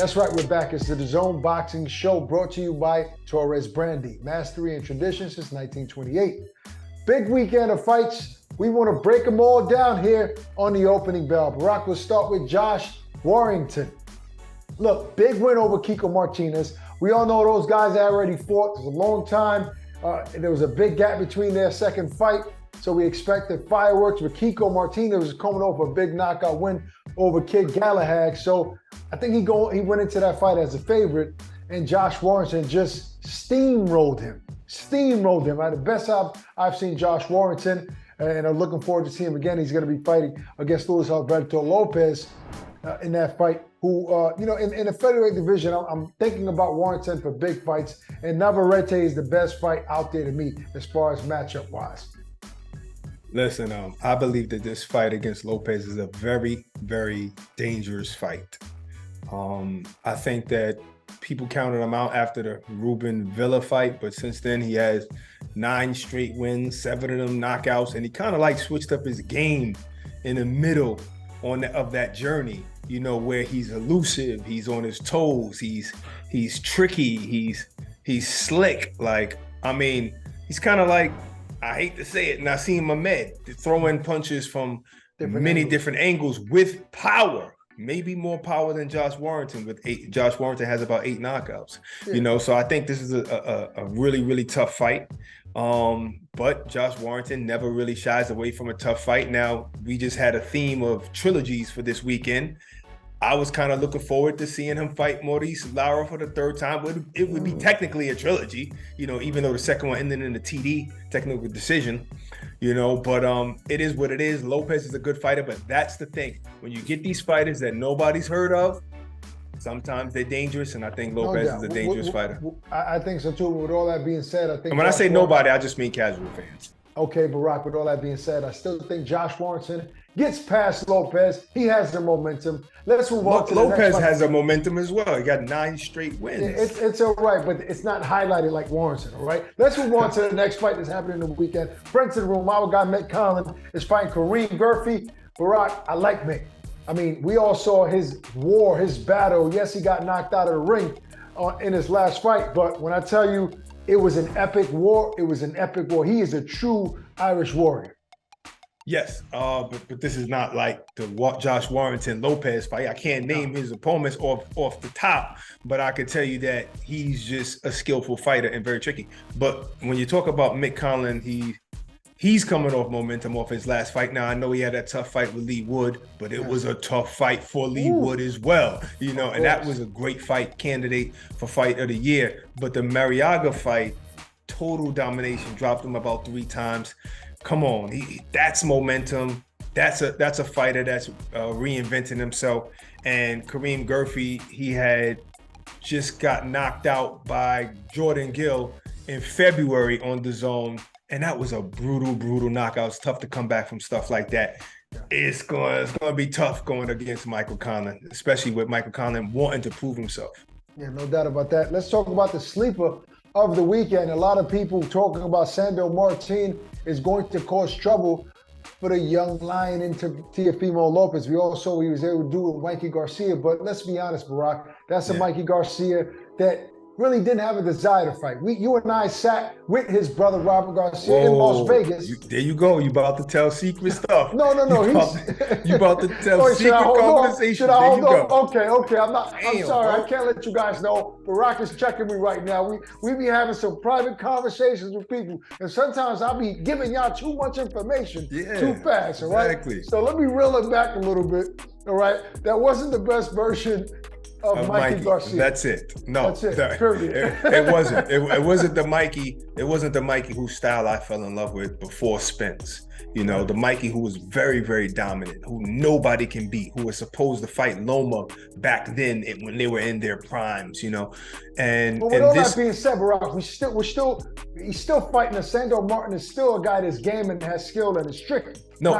That's right, we're back. It's the DAZN Boxing Show brought to you by Torres Brandy. Mastery and tradition since 1928. Big weekend of fights. We want to break them all down here on the opening bell. Barack, we'll start with Josh Warrington. Look, big win over Kiko Martinez. We all know those guys already fought. It was a long time. There was a big gap between their second fight. So we expected fireworks, but Kiko Martinez was coming off a big knockout win over Kid Galahad. So I think he went into that fight as a favorite, and Josh Warrington just steamrolled him. The best I've seen Josh Warrington, and I'm looking forward to seeing him again. He's going to be fighting against Alberto Lopez in that fight. Who, in the featherweight division, I'm thinking about Warrington for big fights, and Navarrete is the best fight out there to me as far as matchup-wise. Listen, I believe that this fight against Lopez is a very, very dangerous fight. I think that people counted him out after the Ruben Villa fight, but since then he has 9 straight wins, 7 of them knockouts, and he kind of like switched up his game in the middle of that journey, where he's elusive, he's on his toes, he's tricky, he's slick. He's kind of like, I hate to say it, Nassim Ahmed, throwing punches from many different angles with power, maybe more power than Josh Warrington. Josh Warrington has about 8 knockouts, so I think this is a really, really tough fight. But Josh Warrington never really shies away from a tough fight. Now, we just had a theme of trilogies for this weekend. I was kind of looking forward to seeing him fight Maurice Lara for the 3rd time. It would be technically a trilogy, even though the second one ended in a TD, technical decision, but it is what it is. Lopez is a good fighter, but that's the thing. When you get these fighters that nobody's heard of, sometimes they're dangerous, and I think Lopez is a dangerous fighter. I think so too. With all that being said, I think. And when I say nobody, I just mean casual fans. Okay, Barack, with all that being said, I still think Josh Warrington gets past Lopez. He has the momentum. Let's move on to the next Lopez fight. has the momentum as well. He got 9 straight wins. It's all right, but it's not highlighted like Warrington, all right? Let's move on to the next fight that's happening in the weekend. Brenton Room, our guy Mick Collin is fighting Kareem Gurfy. Barack, I like Mick. I mean, we all saw his war, his battle. Yes, he got knocked out of the ring in his last fight, but when I tell you, it was an epic war. It was an epic war. He is a true Irish warrior. Yes, but this is not like the Josh Warrington Lopez fight. I can't name his opponents off the top, but I can tell you that he's just a skillful fighter and very tricky. But when you talk about Mick Collin, he's coming off momentum off his last fight. Now, I know he had that tough fight with Lee Wood, but it was a tough fight for Lee Wood as well, and that was a great fight candidate for fight of the year. But the Mariaga fight, total domination, dropped him about 3 times. Come on, that's momentum. That's a fighter that's reinventing himself. And Kareem Gurfy, he had just got knocked out by Jordan Gill in February on DAZN. And that was a brutal, brutal knockout. It's tough to come back from stuff like that. It's going to be tough going against Michael Collin, especially with Michael Collin wanting to prove himself. Yeah, no doubt about that. Let's talk about the sleeper of the weekend. A lot of people talking about Sandor Martin is going to cause trouble for the young lion in Teofimo Lopez. We all saw what he was able to do with Mikey Garcia, but let's be honest, Barack, that's a Mikey Garcia that really didn't have a desire to fight. You and I sat with his brother Robert Garcia in Las Vegas. There you go. You about to tell secret stuff. No. You about to tell secret conversations. Should I hold on? Go. Okay. I'm sorry. I can't let you guys know. Barack is checking me right now. We be having some private conversations with people, and sometimes I'll be giving y'all too much information too fast. All right. Exactly. So let me reel it back a little bit. All right. That wasn't the best version of Mikey Garcia. That's it. No, that's it. Period. It wasn't. It wasn't the Mikey. It wasn't the Mikey whose style I fell in love with before Spence. The Mikey who was very, very dominant, who nobody can beat, who was supposed to fight Loma back then when they were in their primes. And but with all that being said, Barack, he's still fighting. Sandor Martin is still a guy that's game and has skill and is tricky. No,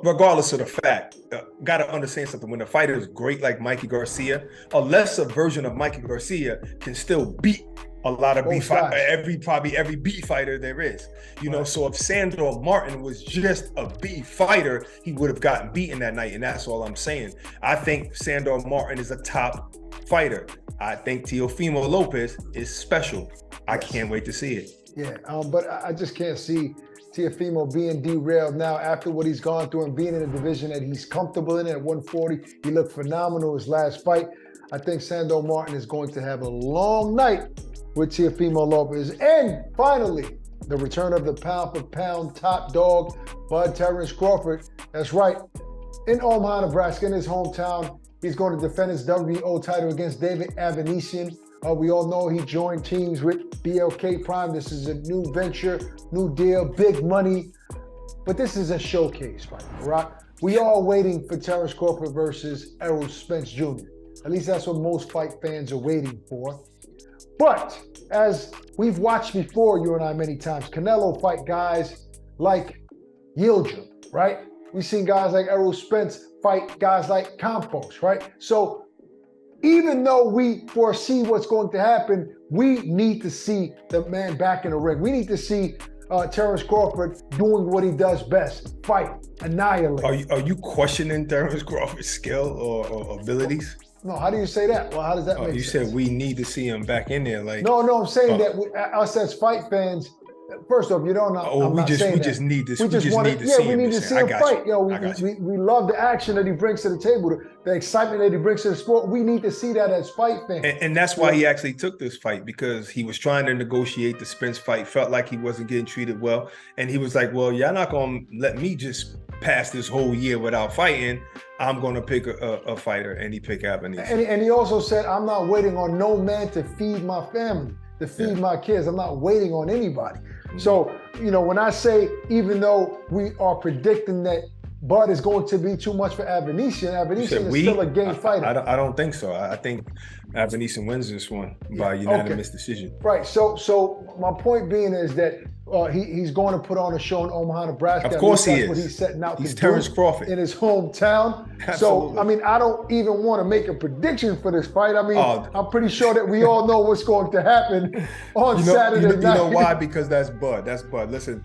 regardless of the fact, got to understand something. When a fighter is great like Mikey Garcia, a lesser version of Mikey Garcia can still beat a lot of probably every B fighter there is. So if Sandor Martin was just a B fighter, he would have gotten beaten that night, and that's all I'm saying. I think Sandor Martin is a top fighter. I think Teofimo Lopez is special. I can't wait to see it. Yeah, but I just can't see Teofimo being derailed now after what he's gone through and being in a division that he's comfortable in at 140. He looked phenomenal his last fight. I think Sando Martin is going to have a long night with Teofimo Lopez. And finally, the return of the pound-for-pound top dog, Bud Terence Crawford. That's right. In Omaha, Nebraska, in his hometown, he's going to defend his WBO title against David Avanesian. We all know he joined teams with BLK Prime. This is a new venture, new deal, big money. But this is a showcase fight, right? We are waiting for Terence Crawford versus Errol Spence Jr. At least that's what most fight fans are waiting for. But as we've watched before, you and I many times, Canelo fight guys like Yildirim, right? We've seen guys like Errol Spence fight guys like Campos, right? So even though we foresee what's going to happen, we need to see the man back in the ring. We need to see Terence Crawford doing what he does best, fight, annihilate. Are you questioning Terence Crawford's skill or abilities? No, how do you say that? Well, how does that make sense? You said we need to see him back in there. Like No, I'm saying that us as fight fans, first off, you don't know. We just need to see him. We need to see him fight. We love the action that he brings to the table, the excitement that he brings to the sport. We need to see that as fight fans. And that's why he actually took this fight, because he was trying to negotiate the Spence fight, felt like he wasn't getting treated well. And he was like, well, y'all not going to let me just pass this whole year without fighting. I'm going to pick a fighter, and he picked Avanesian. And he also said, I'm not waiting on no man to feed my family, to feed my kids. I'm not waiting on anybody. So, when I say, even though we are predicting that Bud is going to be too much for Avanesian is still a game fighter. I don't think so. I think Avanesian wins this one by unanimous decision. Right. So my point being is that he's going to put on a show in Omaha, Nebraska. Of course he is. That's what he's setting out to do. He's Terence Crawford. In his hometown. Absolutely. So, I don't even want to make a prediction for this fight. I'm pretty sure that we all know what's going to happen on Saturday night. You know why? Because that's Bud. Listen,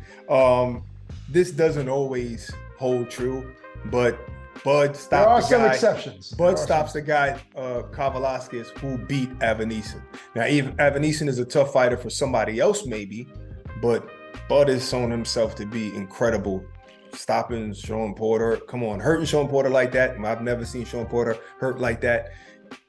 this doesn't always hold true, but Bud stopped the guy. There are some exceptions. Bud stops the guy, Kavalaskis, who beat Avanesian. Now, Avanesian is a tough fighter for somebody else maybe, but Bud has shown himself to be incredible. Stopping Sean Porter, come on, hurting Sean Porter like that. I've never seen Sean Porter hurt like that.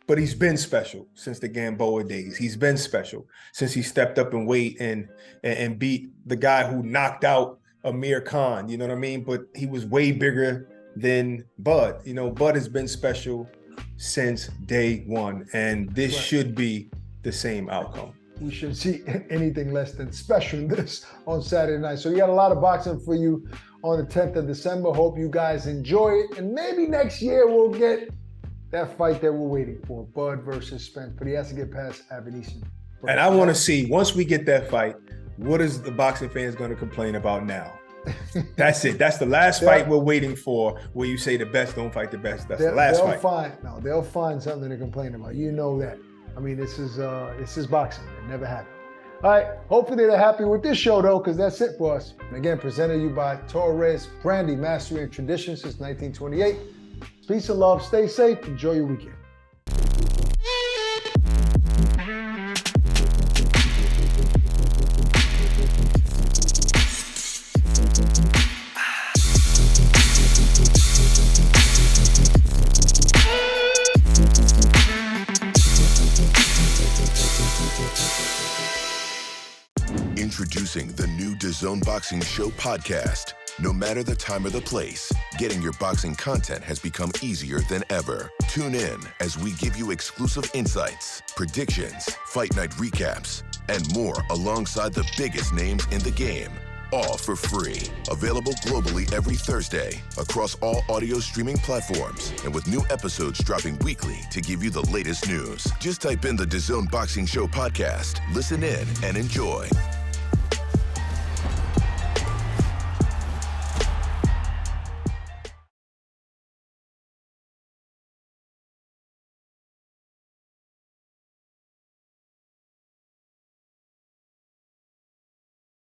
But he's been special since the Gamboa days. He's been special since he stepped up in weight and beat the guy who knocked out Amir Khan, you know what I mean? But he was way bigger than Bud. Bud has been special since day one, and this should be the same outcome. We shouldn't see anything less than special in this on Saturday night. So we got a lot of boxing for you on the 10th of December. Hope you guys enjoy it. And maybe next year we'll get that fight that we're waiting for, Bud versus Spence. But he has to get past Avanesian. And I want to see, once we get that fight, what is the boxing fans going to complain about now? That's it. That's the last fight we're waiting for, where you say the best don't fight the best. That's the last fight. They'll find something to complain about. You know that. This is boxing. It never happened. All right. Hopefully they're happy with this show, though, because that's it for us. And again, presented to you by Torres Brandy, Mastery and Tradition since 1928. Peace and love. Stay safe. Enjoy your weekend. Introducing the new DAZN Boxing Show podcast. No matter the time or the place, getting your boxing content has become easier than ever. Tune in as we give you exclusive insights, predictions, fight night recaps, and more alongside the biggest names in the game. All for free. Available globally every Thursday across all audio streaming platforms, and with new episodes dropping weekly to give you the latest news. Just type in the DAZN Boxing Show podcast, listen in, and enjoy.